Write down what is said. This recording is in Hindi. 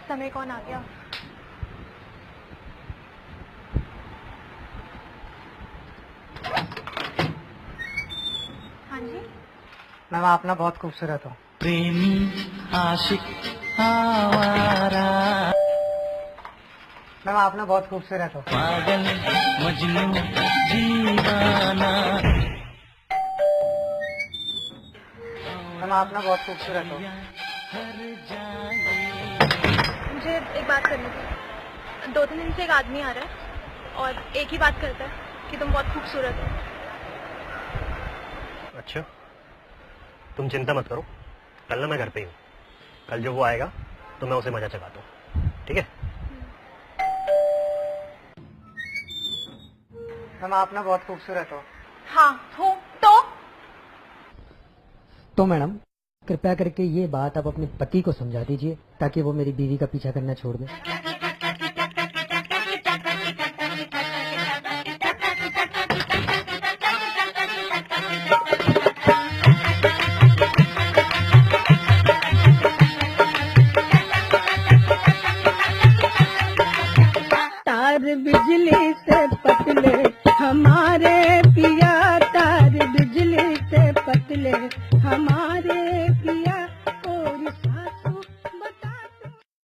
समय कौन आ गया? हाँ जी मैम, आप ना बहुत खूबसूरत हो। प्रेमी आशिक आवारा, मैम आप ना बहुत खूबसूरत हो। पागल मजनू दीवाना। मैम आप ना बहुत खूबसूरत हो। मुझे एक बात करनी थी। 2-3 दिन से एक आदमी आ रहा है और एक ही बात करता है कि तुम बहुत खूबसूरत हो। अच्छा, तुम चिंता मत करो, कल ना मैं घर पे ही हूँ। कल जब वो आएगा तो मैं उसे मजा चखाता हूँ, ठीक है? मैम आप ना बहुत खूबसूरत हो। हाँ हूँ तो मैडम, कृपया करके ये बात आप अपने पति को समझा दीजिए ताकि वो मेरी बीवी का पीछा करना छोड़ दे। तार बिजली से पतले हमारे पिया, तार बिजली से पतले हमारे